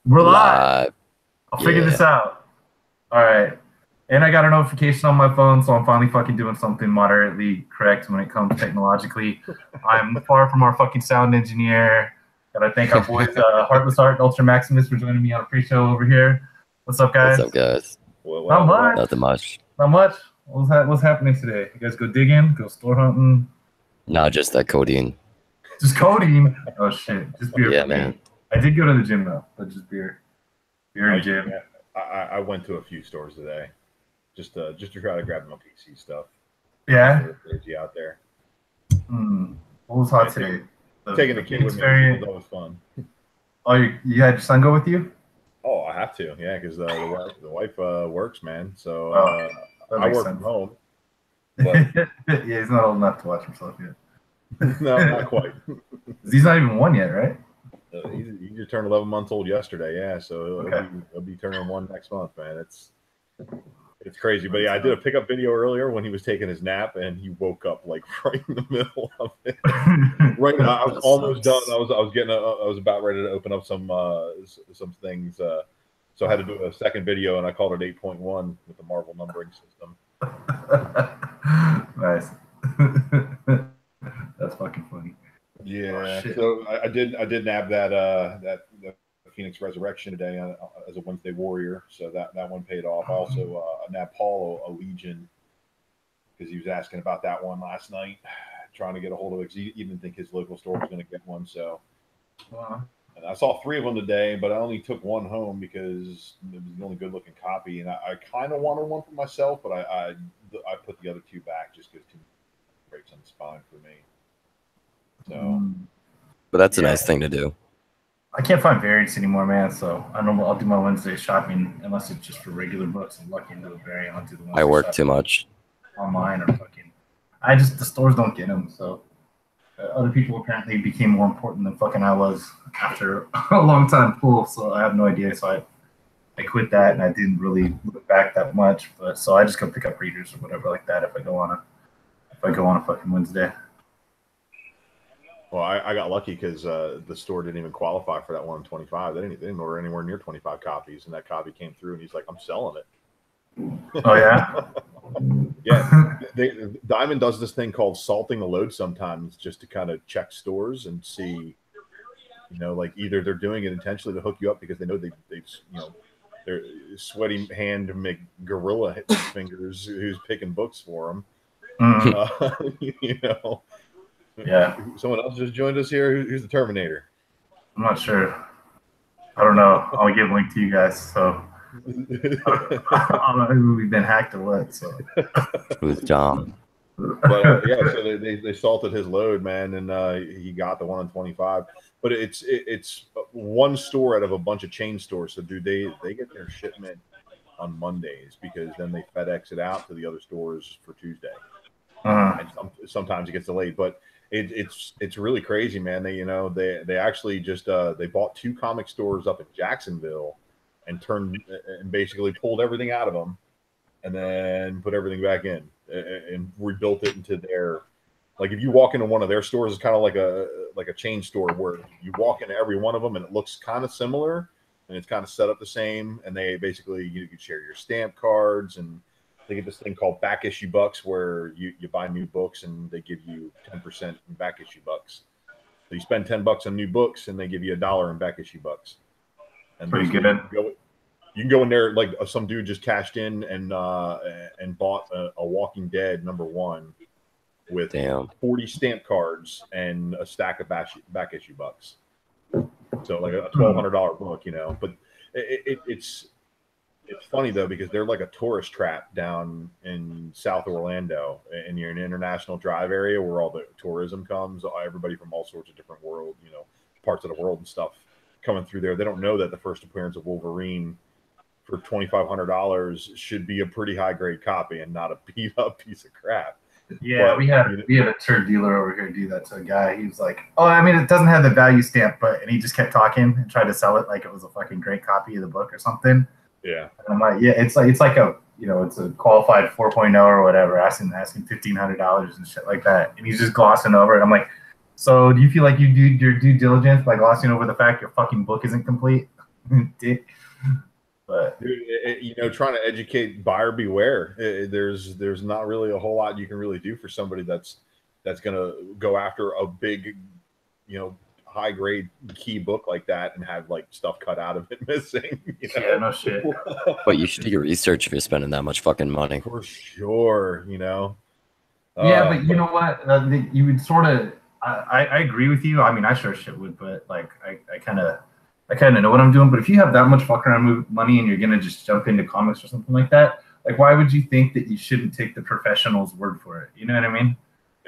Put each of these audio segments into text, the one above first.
We're live. Live. I'll figure this Yeah. out. All right. And I got a notification on my phone, so I'm finally fucking doing something moderately correct when it comes technologically. I'm far from our fucking sound engineer. And I thank our boys, Heartless Art and Ultra Maximus, for joining me on a pre-show over here. What's up, guys? What's up, guys? Not much. Nothing much. Not much. What's happening today? You guys go digging? Go store hunting? Not just that codeine. Just codeine? Oh, shit. Just beer. Yeah, man. I did go to the gym, though, but just beer. Beer and gym. I went to a few stores today, just to try to grab my PC stuff. Yeah. Crazy out there. What was hot today? Taking the kid with me was always fun. Oh, you had your son go with you? Oh, I have to, yeah, because the wife works, man. So I work from home. But... yeah, he's not old enough to watch himself yet. No, not quite. He's not even one yet, right? He just turned 11 months old yesterday, yeah. So he'll be turning 1 next month, man. It's crazy, but yeah, I did a pickup video earlier when he was taking his nap, and he woke up like right in the middle of it. Right now, I was almost done. I was about ready to open up some things. So I had to do a second video, and I called it 8.1 with the Marvel numbering system. Nice. That's fucking funny. Yeah. So I did nab that Phoenix Resurrection today as a Wednesday Warrior, so that one paid off. I also nabbed Paul a Legion because he was asking about that one last night, trying to get a hold of it because he didn't think his local store was going to get one. So and I saw 3 of them today, but I only took 1 home because it was the only good looking copy, and I kind of wanted one for myself, but I put the other 2 back just because too many breaks on the spine for me. So, but that's a nice thing to do. I can't find variants anymore, man. So I know I'll do my Wednesday shopping unless it's just for regular books. I'm lucky into a variant. I'll do the Wednesday I work too much online or fucking. The stores don't get them. So other people apparently became more important than fucking I was after a long time pool. So I have no idea. So I quit that and I didn't really look back that much. But so I just go pick up readers or whatever like that if I go on a fucking Wednesday. Well, I got lucky because the store didn't even qualify for that 125. They didn't order anywhere near 25 copies, and that copy came through, and he's like, "I'm selling it." Oh yeah, yeah. Diamond does this thing called salting the load sometimes, just to kind of check stores and see, like either they're doing it intentionally to hook you up because they know they're sweaty hand gorilla fingers who's picking books for them. Yeah. Someone else just joined us here. Who's the Terminator? I'm not sure. I don't know. I'll give a link to you guys. So I don't know who we've been hacked or what. So who's John? But yeah, so they salted his load, man, and he got the 125. But it's one store out of a bunch of chain stores. So they get their shipment on Mondays because then they FedEx it out to the other stores for Tuesday. And sometimes it gets delayed, but it's really crazy, man. They actually just they bought 2 comic stores up in Jacksonville and basically pulled everything out of them and then put everything back in and rebuilt it into their, like, if you walk into one of their stores, it's kind of like a chain store where you walk into every one of them and it looks kind of similar and it's kind of set up the same, and they basically, you can share your stamp cards, and they get this thing called back issue bucks where you buy new books and they give you 10% in back issue bucks. So you spend $10 on new books and they give you $1 in back issue bucks. And pretty good. You can go in there, like some dude just cashed in and bought a Walking Dead #1 with 40 stamp cards and a stack of back issue bucks. So like a $1,200 book, but it's funny though because they're like a tourist trap down in South Orlando, and you're in an International Drive area where all the tourism comes. Everybody from all sorts of different parts of the world and stuff coming through there. They don't know that the first appearance of Wolverine for $2,500 should be a pretty high grade copy and not a beat up piece of crap. Yeah, but we had a turd dealer over here do that to a guy. He was like, "Oh, I mean, it doesn't have the value stamp, and he just kept talking and tried to sell it like it was a fucking great copy of the book or something." Yeah. And I'm like, yeah, it's like a it's a qualified 4.0 or whatever, asking $1,500 and shit like that, and he's just glossing over it. I'm like, so do you feel like you do your due diligence by glossing over the fact your fucking book isn't complete? Dick. But Dude, trying to educate buyer beware. There's not really a whole lot you can really do for somebody that's gonna go after a big, high grade key book like that and have like stuff cut out of it missing. yeah, no shit. But you should do your research if you're spending that much fucking money. For sure, Yeah, but you know what? You would sort of. I agree with you. I mean, I sure shit would, but like, I kind of know what I'm doing. But if you have that much fuck around money and you're gonna just jump into comics or something like that, like, why would you think that you shouldn't take the professional's word for it? You know what I mean?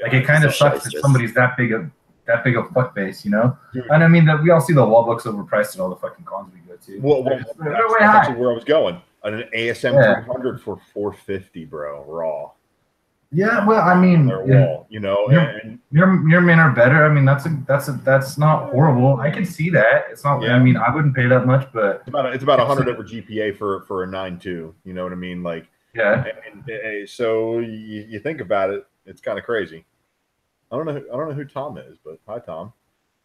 Like, it kind of sucks that somebody's that big of fuck base, Dude. And I mean that we all see the wall books overpriced at all the fucking cons we go to. Well, that's actually where I was going. An ASM 300 for $450, bro, raw. Yeah, well, I mean, wall, and your men are better. I mean, that's not horrible. I can see that. It's not. Yeah. I mean, I wouldn't pay that much, but it's about 100 over GPA for a 9.2. You know what I mean? Like, yeah. And so you think about it, it's kind of crazy. I don't know who Tom is, but hi, Tom.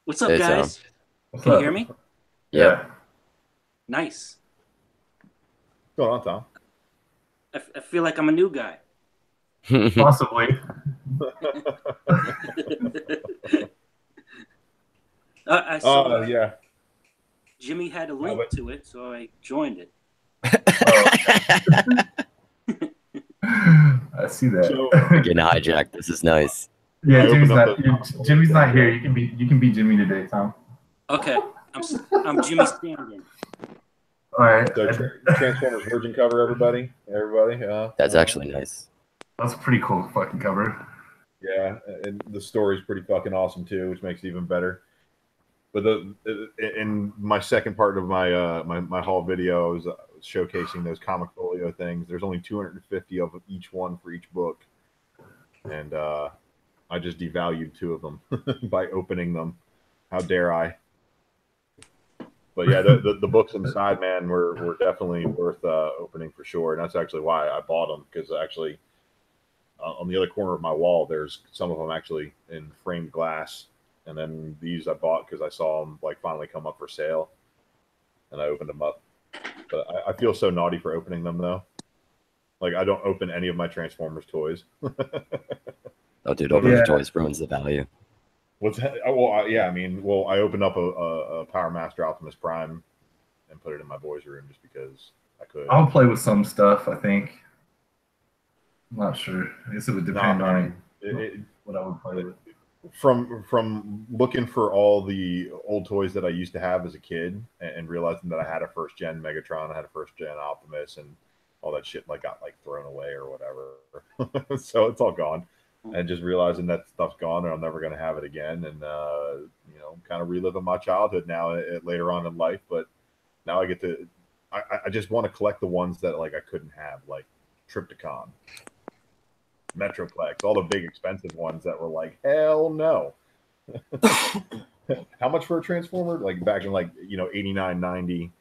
What's up, Hey, guys? What's Can up? you hear me? Yeah. Nice. What's going on, Tom? I feel like I'm a new guy. Possibly. I saw yeah. Jimmy had a link to it, so I joined it. I see that. So, Getting hijacked. This is nice. yeah, I Jimmy's not here. You can be Jimmy today, Tom. Okay, I'm Jimmy stand-in. All right. So Transformers Virgin cover, everybody. That's actually nice. That's a pretty cool fucking cover. Yeah, and the story's pretty fucking awesome too, which makes it even better. But in my second part of my my haul video, I was showcasing those comic folio things. There's only 250 of each one for each book, and I just devalued 2 of them by opening them. How dare I? But yeah, the books inside, man, were definitely worth opening for sure, and that's actually why I bought them, because actually on the other corner of my wall, there's some of them actually in framed glass, and then these I bought because I saw them like finally come up for sale, and I opened them up. But I feel so naughty for opening them though. Like, I don't open any of my Transformers toys. Oh, dude, opening the toys ruins the value. What's that? Well, yeah, I mean, I opened up a Power Master Optimus Prime and put it in my boys' room just because I could. I'll play with some stuff, I think. I'm not sure. I guess it would depend on what I would play with. From looking for all the old toys that I used to have as a kid and realizing that I had a first gen Megatron, I had a first gen Optimus, and all that shit got thrown away or whatever. So it's all gone. And just realizing that stuff's gone and I'm never going to have it again. And, kind of reliving my childhood now later on in life. But now I get to, I just want to collect the ones that I couldn't have, like Trypticon, Metroplex, all the big expensive ones that were hell no. How much for a Transformer? Back in 89, 90,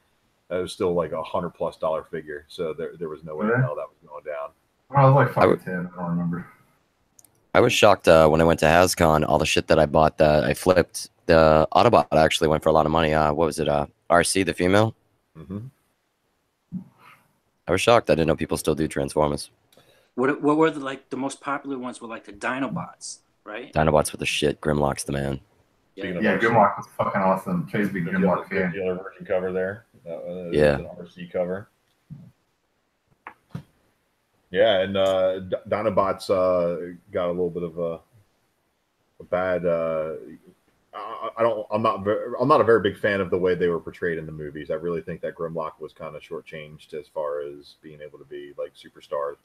that was still $100+ figure. So there was no way in hell that was going down. I was like 10. I don't remember. I was shocked when I went to HasCon, all the shit that I bought that I flipped. The Autobot actually went for a lot of money. What was it? RC, the female? Mm-hmm. I was shocked. I didn't know people still do Transformers. What were the most popular ones? Were the Dinobots, right? Dinobots with the shit. Grimlock's the man. Yeah, Grimlock was fucking awesome. Trey's big Grimlock fan. The other Virgin cover there. Yeah. An RC cover. Yeah, and Dinobots got a little bit of a bad. I'm not a very big fan of the way they were portrayed in the movies. I really think that Grimlock was kind of shortchanged as far as being able to be superstars.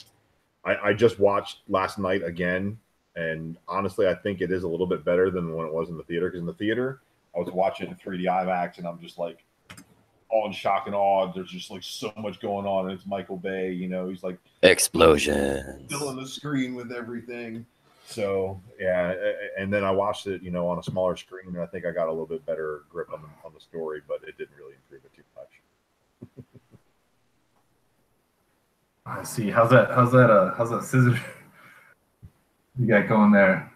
I just watched last night again, and honestly, I think it is a little bit better than when it was in the theater. Because in the theater, I was watching in 3D IMAX, and I'm just all in shock and awe. There's just so much going on, and it's Michael Bay. He's Explosions. filling the screen with everything. So yeah, and then I watched it, on a smaller screen, and I think I got a little bit better grip on the story, but it didn't really improve it too much. I see. How's that scissor you got going there?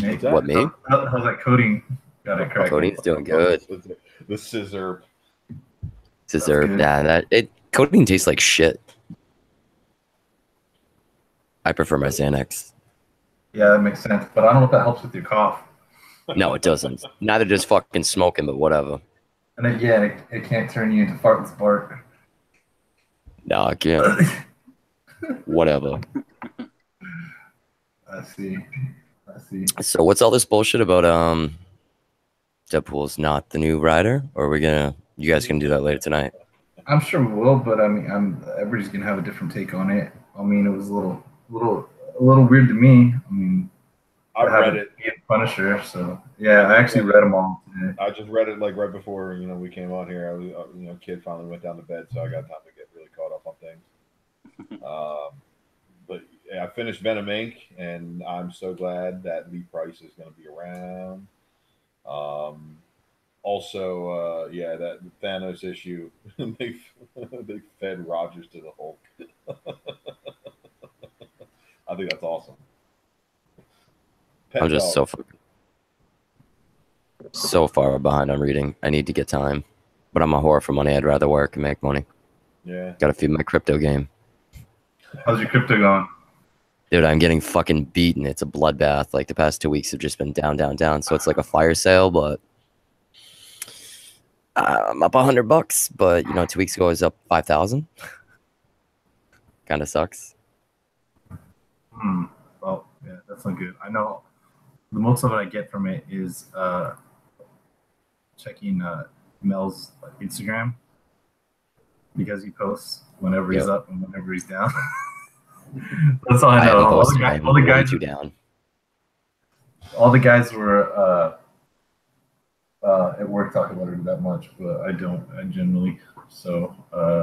Nate? What, me? How's that coding? Got it correct. Cody's doing good. The scissor. Deserve good. that. Codeine tastes like shit. I prefer my Xanax. Yeah, that makes sense. But I don't know if that helps with your cough. No, it doesn't. Neither does fucking smoking, but whatever. And again, it can't turn you into fart and spark. No, I can't. Whatever. I see. So what's all this bullshit about Deadpool's not the new rider? Or are you guys gonna do that later tonight? I'm sure we will, but I mean, everybody's gonna have a different take on it. I mean, it was a little weird to me. I mean, I read it. Punisher, so yeah, I actually read them all today. I just read it like right before we came on here. I was kid finally went down to bed, so I got time to get really caught up on things. But yeah, I finished Venom Inc. and I'm so glad that Lee Price is going to be around. Also, that Thanos issue, they fed Rogers to the Hulk. I think that's awesome. I'm just so far behind on reading. I need to get time, but I'm a whore for money. I'd rather work and make money. Yeah. Got to feed my crypto game. How's your crypto going? Dude, I'm getting fucking beaten. It's a bloodbath. Like the past 2 weeks have just been down, down, down. So it's like a fire sale, but I'm up $100. But 2 weeks ago I was up 5,000. Kind of sucks. Well, yeah, that's not good. I know the most of it I get from it is checking Mel's Instagram because he posts whenever he's up and whenever he's down. That's all I know. All the guys you down. All the guys were at work talking about it that much, but I don't. I generally so.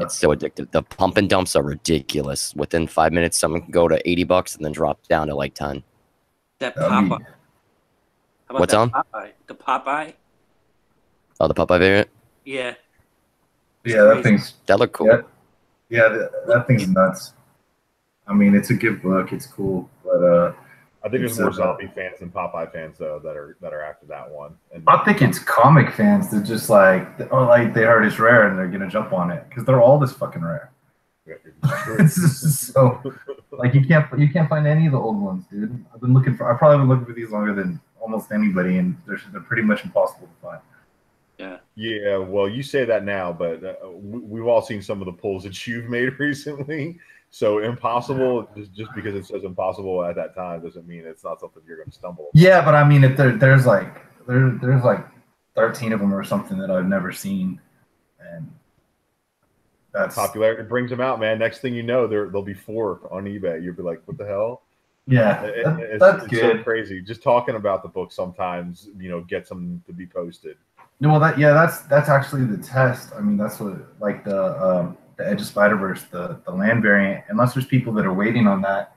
It's so addictive. The pump and dumps are ridiculous. Within 5 minutes, something can go to $80 and then drop down to like 10. That Popeye. How about what's that on? Popeye? The Popeye? Oh, the Popeye variant? Yeah. Yeah, that thing's that look cool. Yeah, that thing's nuts. I mean, it's a good book. It's cool, but I think there's more zombie fans than Popeye fans though that are after that one. And I think it's comic fans that just like they heard it's rare and they're gonna jump on it because they're all this fucking rare. It's just so like you can't find any of the old ones, dude. I've probably been looking for these longer than almost anybody, and they're pretty much impossible to find. Yeah. Yeah. Well, you say that now, but we've all seen some of the pulls that you've made recently. So impossible, just because it says impossible at that time doesn't mean it's not something you're going to stumble upon. Yeah, but I mean, if there's like 13 of them or something that I've never seen, and that's popularity brings them out, man. Next thing you know, there'll be 4 on eBay. You'll be like, what the hell? Yeah, that's good. So crazy. Just talking about the book sometimes, gets them to be posted. No, that's actually the test. I mean, that's what like the Edge of Spider-Verse, the land variant. Unless there's people that are waiting on that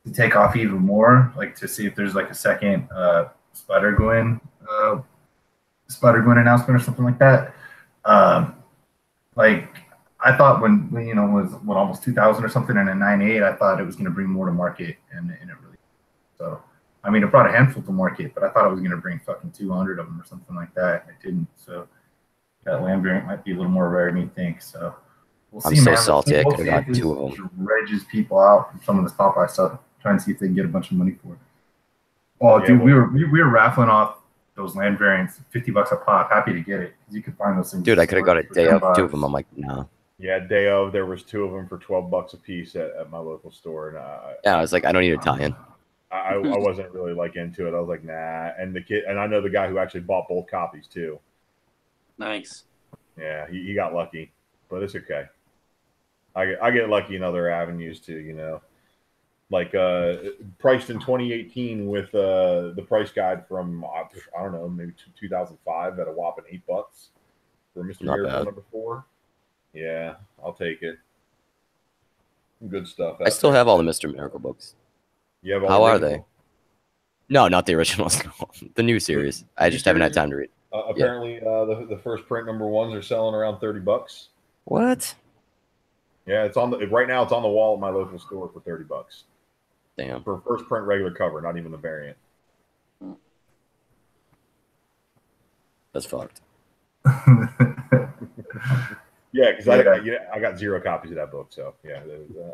to take off even more, like to see if there's like a second Spider-Gwen announcement or something like that. Like I thought when was almost 2,000 or something and a 9.8, I thought it was going to bring more to market, and it really. So I mean, it brought a handful to market, but I thought it was going to bring fucking 200 of them or something like that. It didn't. So that land variant might be a little more rare than you think. So we'll see. I'm so man. salty. I We'll could see have got if 2 of them. Regs people out from some of this Popeye stuff, trying to see if they can get a bunch of money for it. Oh, Yeah, dude, we were raffling off those land variants, $50 a pop. Happy to get it because you could find those things. Dude, I could have got it day of $10. 2 of them. I'm like, no. Yeah, day of there was 2 of them for $12 a piece at my local store, and I was like, I don't need a tie-in. I wasn't really like into it. I was like, nah. And the kid, and I know the guy who actually bought both copies too. Nice. Yeah, he got lucky, but it's okay. I get lucky in other avenues too, like priced in 2018 with the price guide from I don't know, maybe 2005 at a whopping $8 for Mr. Miracle number 4. Yeah, I'll take it. Good stuff. I still have all the Mr. Miracle books. You have all How the are original? they? No, not the originals. The new series. I just haven't had time to read. Apparently, the first print number 1s are selling around $30. What? Yeah, it's on right now. It's on the wall at my local store for $30. Damn. For first print regular cover, not even the variant. That's fucked. Yeah, because Yeah. I got 0 copies of that book, so yeah,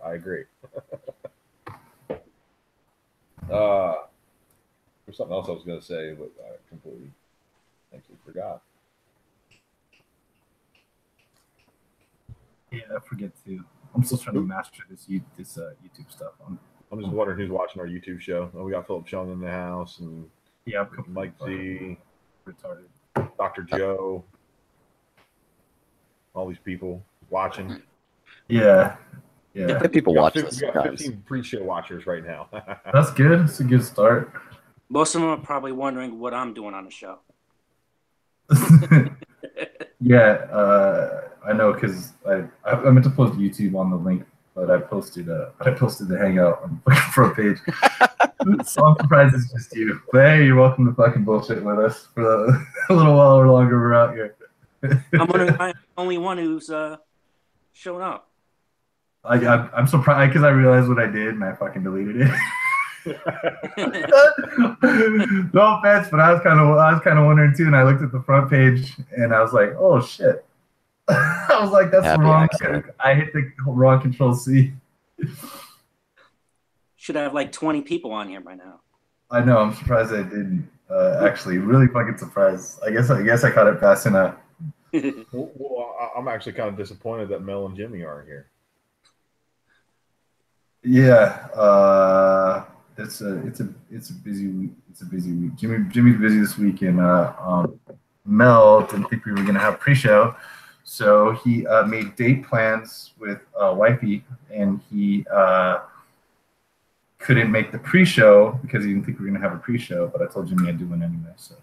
I agree. There's something else I was going to say, but I completely forgot. Yeah, I forget too. I'm still trying to master this YouTube stuff. I'm just wondering who's watching our YouTube show. Oh, we got Philip Chung in the house, and Yeah, I'm Mike Z, retarded. Dr. Joe, all these people watching. Yeah. Yeah, people watch We us got sometimes. 15 pre-show watchers right now. That's good. It's a good start. Most of them are probably wondering what I'm doing on the show. Yeah, I know because I meant to post YouTube on the link, but I posted the Hangout on the front page. So I'm surprised it's just you. But hey, you're welcome to fucking bullshit with us for a little while or longer. We're out here. I'm wondering why I'm the only one who's showing up. I'm surprised because I realized what I did and I fucking deleted it. No offense, but I was kind of wondering too, and I looked at the front page and I was like, "Oh shit!" I was like, "That's Happy wrong." accident. I hit the wrong Control C. Should have like 20 people on here by now. I know. I'm surprised I didn't. Actually, really fucking surprised. I guess I caught it fast enough. Well, I'm actually kind of disappointed that Mel and Jimmy aren't here. Yeah, it's a busy week. It's a busy week. Jimmy's busy this week, and Mel didn't think we were gonna have pre-show, so he made date plans with wifey, and he couldn't make the pre-show because he didn't think we were gonna have a pre-show. But I told Jimmy I'd do one anyway. So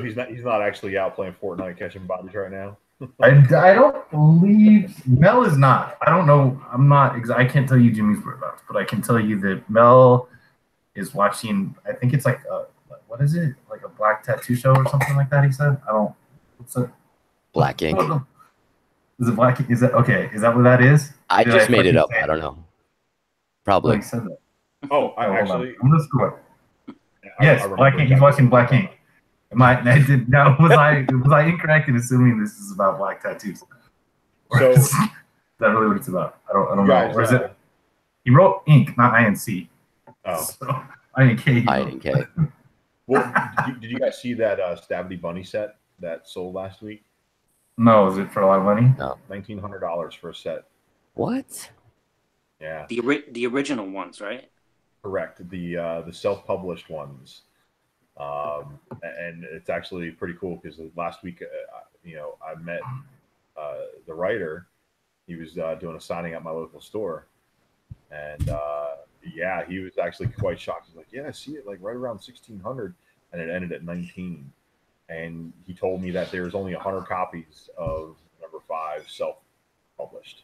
he's not actually out playing Fortnite catching bodies right now. I don't believe Mel is not. I don't know. I can't tell you Jimmy's whereabouts, but I can tell you that Mel is watching. I think it's like what is it? Like a black tattoo show or something like that. He said. I don't. What's it? Black ink. Is it black? Is that okay? Is that what that is? I just made it up. I don't know. Probably. He said that. Oh, I actually. I'm gonna score. Yes, Black Ink. He's watching Black Ink. Was I incorrect in assuming this is about black tattoos? So is that really what it's about? I don't guys, know. Or is it? He wrote ink, not INC. Oh, so, INK. INK. Well, did you guys see that Stabby Bunny set that sold last week? No, is it for a lot of money? No. $1,900 for a set. What? Yeah. The original ones, right? Correct. The self-published ones. And it's actually pretty cool because last week, I met the writer. He was doing a signing at my local store, and yeah, he was actually quite shocked. He's like, "Yeah, I see it like right around 1,600, and it ended at 19." And he told me that there's only 100 copies of number 5 self-published.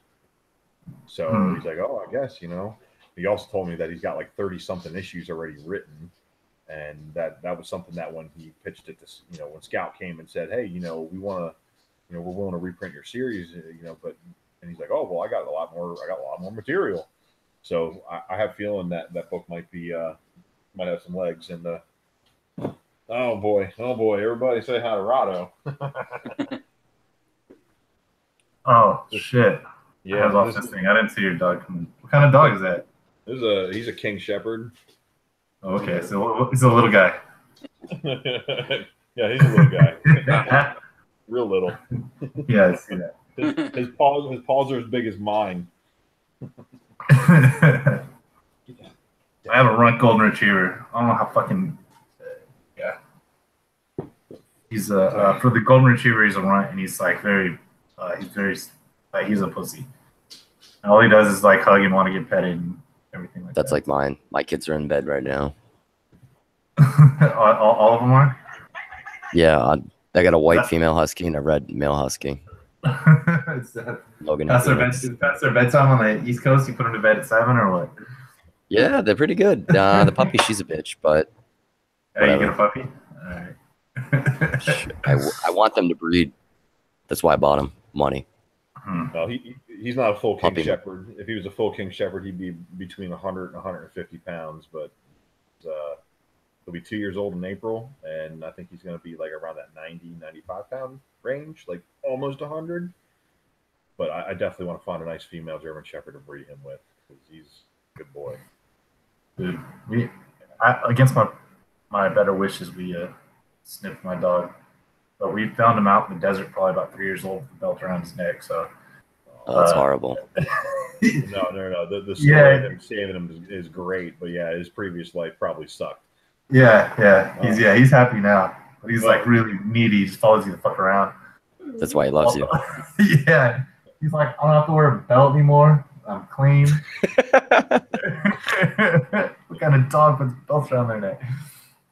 So he's like, "Oh, I guess." He also told me that he's got like 30-something issues already written. And that was something that when he pitched it to, when Scout came and said, "Hey, we want to, we're willing to reprint your series, and he's like, "Oh, well, I got a lot more material." So I have a feeling that book might have some legs. And oh boy, everybody say hi to Rado. Oh shit! Yeah, I lost this thing. I didn't see your dog coming. What kind of dog is that? He's a King Shepherd. Oh, okay, so he's a little guy. Yeah, he's a little guy. Real little. Yeah, I see that. His paws are as big as mine. I have a runt golden retriever. I don't know how fucking yeah. He's for the golden retriever, he's a runt, and he's like he's a pussy. And all he does is like hug and want to get petted and everything like That's that. like mine. My kids are in bed right now. all of them are. Yeah, I got a white female husky and a red male husky. Logan. That's their bedtime on the East Coast. You put them to bed at 7 or what? Yeah, they're pretty good. The puppy, she's a bitch, but Are you whatever. get a puppy? All right. I want them to breed. That's why I bought them. Money. Well, he's not a full King Puppy. Shepherd. If he was a full King Shepherd, he'd be between 100 and 150 pounds. But he'll be 2 years old in April, and I think he's going to be like around that 90, 95 pound range, like almost 100. But I definitely want to find a nice female German Shepherd to breed him with, because he's a good boy. Dude, against my better wishes, we snipped my dog, but we found him out in the desert, probably about 3 years old, with the belt around his neck. So Oh, that's horrible. No. The story of him saving him is great, but yeah, his previous life probably sucked. Yeah, he's happy now, but he's like really needy. He just follows you the fuck around. That's why he loves you. Yeah, he's like, I don't have to wear a belt anymore. I'm clean. What kind of dog puts belts around their neck?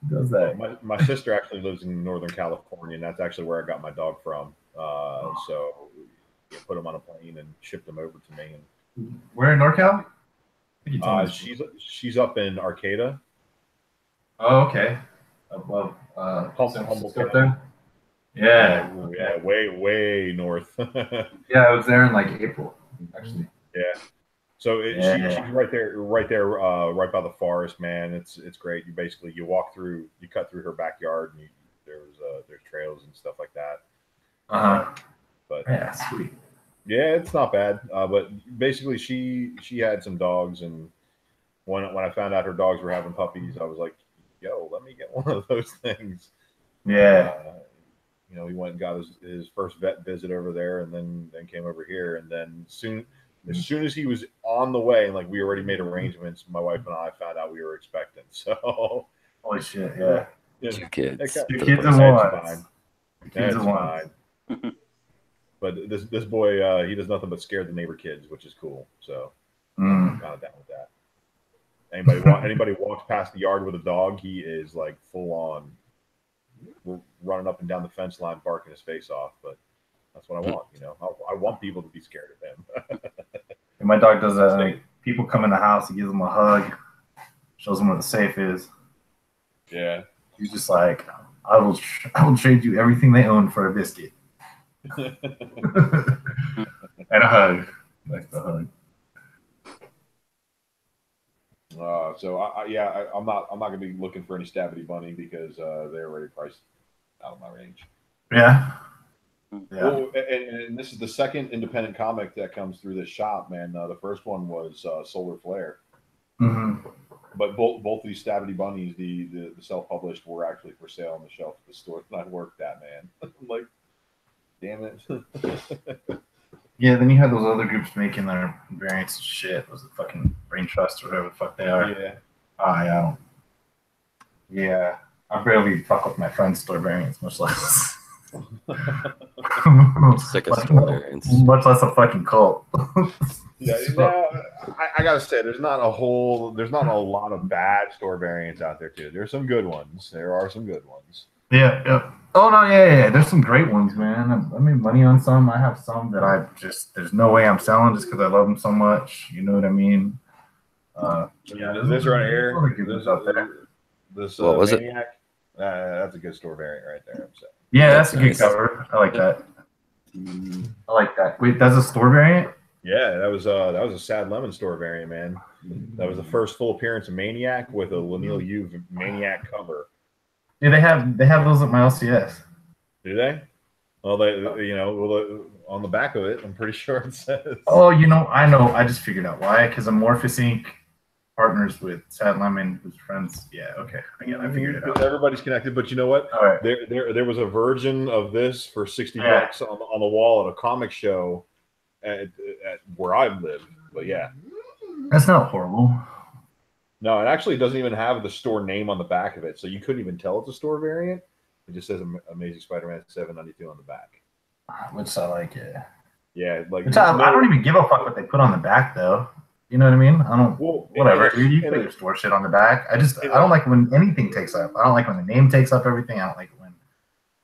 Who does that? My sister actually lives in Northern California, and that's actually where I got my dog from. So put him on a plane and shipped him over to me. And where in NorCal? She's up in Arcata. Oh, okay. Above Humboldt up there. Yeah, way north. Yeah, I was there in like April, actually. Yeah. So she's right there, right by the forest, man. It's great. You walk through, you cut through her backyard, and there's trails and stuff like that. But yeah, sweet. Yeah, it's not bad. But basically, she had some dogs, and when I found out her dogs were having puppies, I was like, yo, let me get one of those things. Yeah. He went and got his first vet visit over there, and then came over here, and then as soon as he was on the way, and like we already made arrangements, my wife and I found out we were expecting. So holy shit, yeah. 2 kids. 2 kids and one. That's fine. But this boy, he does nothing but scare the neighbor kids, which is cool. So I'm kind of down with that. Anybody walks past the yard with a dog, he is like full on running up and down the fence line, barking his face off. But that's what I want, I want people to be scared of him. And my dog does that. Like, people come in the house, he gives them a hug, shows them where the safe is. Yeah. He's just like, I will trade you everything they own for a biscuit. And a hug. Like the hug. I'm not gonna be looking for any Stabity Bunny because they're already priced out of my range. Yeah. Yeah. Oh, and this is the second independent comic that comes through this shop, man. The first one was Solar Flare. Mm-hmm. But both of these Stabity Bunnies, the self-published, were actually for sale on the shelf at the store that I worked at, man. I'm like, damn it. Yeah, then you had those other groups making their variants of shit. Was it fucking Brain Trust or whatever the fuck they are? Yeah. I don't. Yeah, I barely fuck with my friend's store variants, much less. Sick of store variants. Much less a fucking cult. Yeah, I gotta say, there's not a lot of bad store variants out there too. There's some good ones. There are some good ones. Yeah. Oh no, yeah. There's some great ones, man. I made money on some. I have some that there's no way I'm selling just because I love them so much. You know what I mean? This right here. This what was Maniac, that's a good store variant right there. I'm saying. Yeah, that's a good cover. I like that. I like that. Wait, that's a store variant? Yeah, that was a Sad Lemon store variant, man. That was the first full appearance of Maniac with a Lanil Yu Maniac cover. Yeah, they have those at my LCS. Do they? Well, on the back of it, I'm pretty sure it says. Oh, I know. I just figured out why. Because Amorphous Inc. partners with Sad Lemon, who's friends. Yeah, okay. I figured it out. Everybody's connected, but you know what? All right. There was a version of this for $60 on the wall at a comic show at where I live. But yeah, that's not horrible. No, it actually doesn't even have the store name on the back of it, so you couldn't even tell it's a store variant. It just says Amazing Spider-Man 792 on the back. Which I like it. Yeah, like I don't even give a fuck what they put on the back, though. You know what I mean? I don't. Well, whatever. You put your store shit on the back. I don't like when anything takes up. I don't like when the name takes up everything. I don't like when.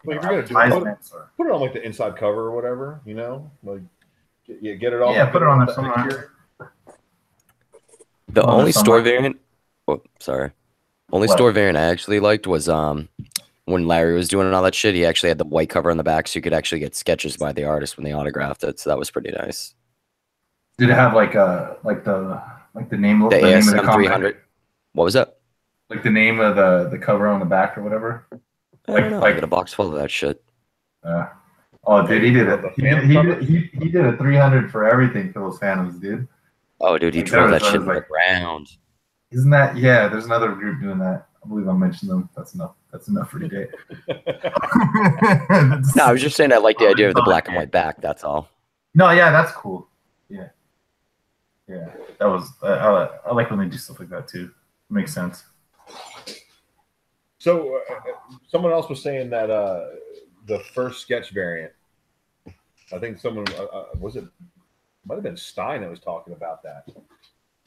If you're gonna put it on like the inside cover or whatever. Like get it all. Yeah, put it on there somewhere. The only store variant. Oh, sorry. Only store variant I actually liked was when Larry was doing all that shit. He actually had the white cover on the back, so you could actually get sketches by the artist when they autographed it. So that was pretty nice. Did it have like the name of the ASM 300? What was that? Like the name of the cover on the back or whatever? I don't know. I got a box full of that shit. Oh, dude, he did it. The He Phantom did, cover? he did a 300 for everything for those Phantoms, dude. Oh, dude, he Like, drove there that was shit in the like- ground. Isn't that? Yeah, there's another group doing that. I believe I mentioned them. That's enough. That's enough for today. No, I was just saying I like the idea of the black and white back. That's all. No, yeah, that's cool. Yeah, yeah, that was. I like when they do stuff like that too. Makes sense. So someone else was saying that the first sketch variant. I think someone was it might have been Stein that was talking about that,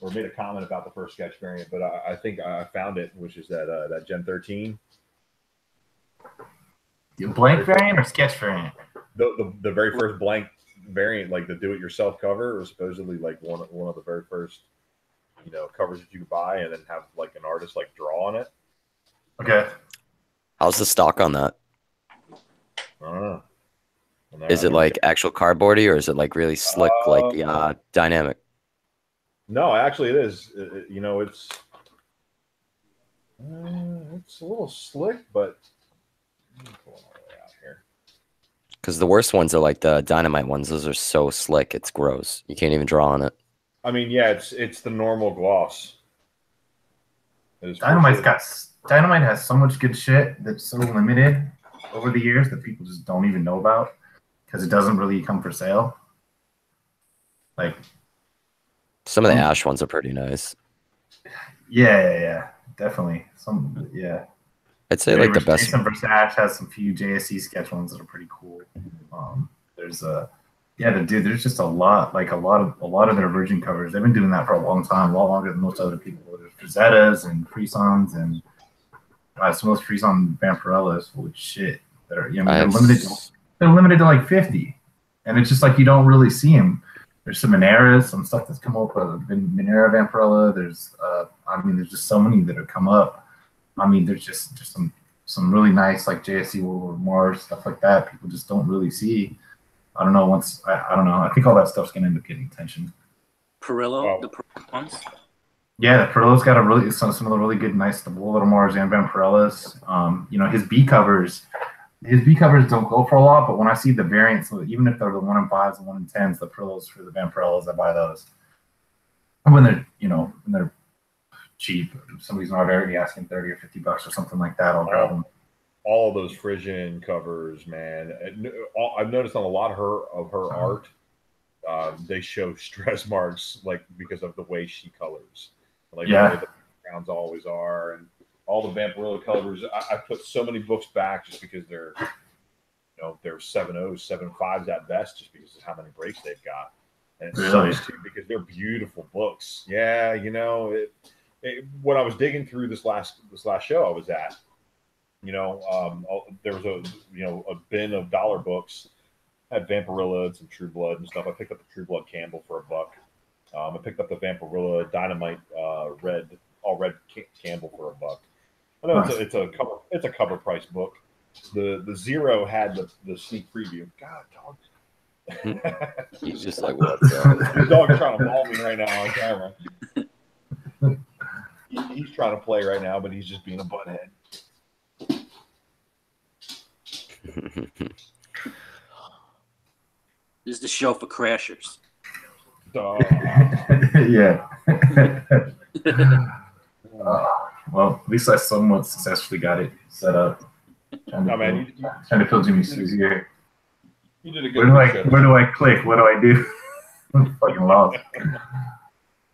or made a comment about the first sketch variant. But I think I found it, which is that Gen 13. Blank variant or sketch variant? The very first blank variant, like the do-it-yourself cover, was supposedly like one of the very first, covers that you could buy, and then have like an artist like draw on it. Okay. How's the stock on that? I don't know. Is it like actual cardboardy or is it like really slick, like the dynamic? No, actually, it is. It's a little slick, but let me pull it all the way out here. Because the worst ones are like the dynamite ones. Those are so slick, it's gross. You can't even draw on it. I mean, yeah, it's the normal gloss. Dynamite has so much good shit that's so limited over the years that people just don't even know about because it doesn't really come for sale. Like some of the Ash ones are pretty nice. Yeah, definitely. I'd say like the best. Jason vs. Ash has some few JSC sketch ones that are pretty cool. There's there's just a lot of their Virgin covers. They've been doing that for a long time, a lot longer than most other people. There's Frazettas and Frisons and some of those Frison Vampirellas, holy shit. They're limited to like 50. And it's just like you don't really see them. There's some Mineras, some stuff that's come up with Minera Vampirella. There's there's just so many that have come up. I mean, there's just some really nice like JSC World War Mars, stuff like that. People just don't really see. I don't know. I don't know. I think all that stuff's gonna end up getting attention. Perillo, the Perillo ones. Yeah, the Perillo's got some of the really good, nice Little Mars and Vampirellas. His B covers don't go for a lot, but when I see the variants, even if they're the 1 in 5s and 1 in 10s, the Perillos for the Vampirellas, I buy those. And when they're cheap, if somebody's not already asking $30 or $50 or something like that, I'll grab them. All of those Frisian covers, man. I've noticed on a lot of her art, they show stress marks like because of the way she colors, like the way the backgrounds always are, and all the Vampirella colors. I put so many books back just because they're 7.0s, 7.5s at best, just because of how many breaks they've got. And it sucks too because they're beautiful books. Yeah, when I was digging through this last show I was at, there was a bin of dollar books. Had Vampirella and some True Blood and stuff. I picked up the True Blood Campbell for $1. I picked up the Vampirella Dynamite red Campbell for $1. I know it's a cover price book. The Zero had the sneak preview. God, dog. He's just like, what's up? The dog is trying to maul me right now on camera. He's trying to play right now, but he's just being a butthead. This is the show for crashers. Yeah. Well, at least I somewhat successfully got it set up. Trying to fill Jimmy Sue's ear. You did a good job. Where do I click? What do I do? I'm fucking lost.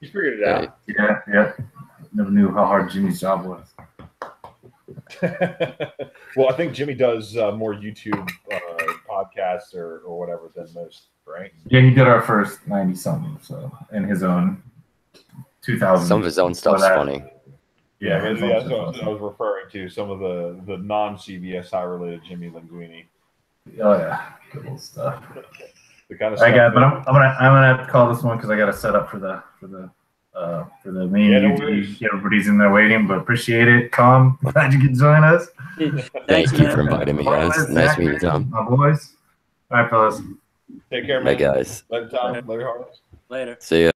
You figured it out. Yeah. Never knew how hard Jimmy's job was. Well, I think Jimmy does more YouTube podcasts or whatever than most, right? Yeah, he did our first 90-something, so in his own 2000. Some of his own stuff's funny. Yeah, that's what I was referring to. Some of the non-CBSI related Jimmy Linguini. Oh yeah, good old stuff. The kind of stuff but I'm gonna have to call this one because I got to set up for the main YouTube. Everybody's in there waiting, but appreciate it, Tom. Glad you could join us. Thank you for inviting me, guys. Nice meeting you, Tom. My boys. All right, fellas. Take care, man. Hey, guys. Later, Tom. Later, Harlan. Later. See ya.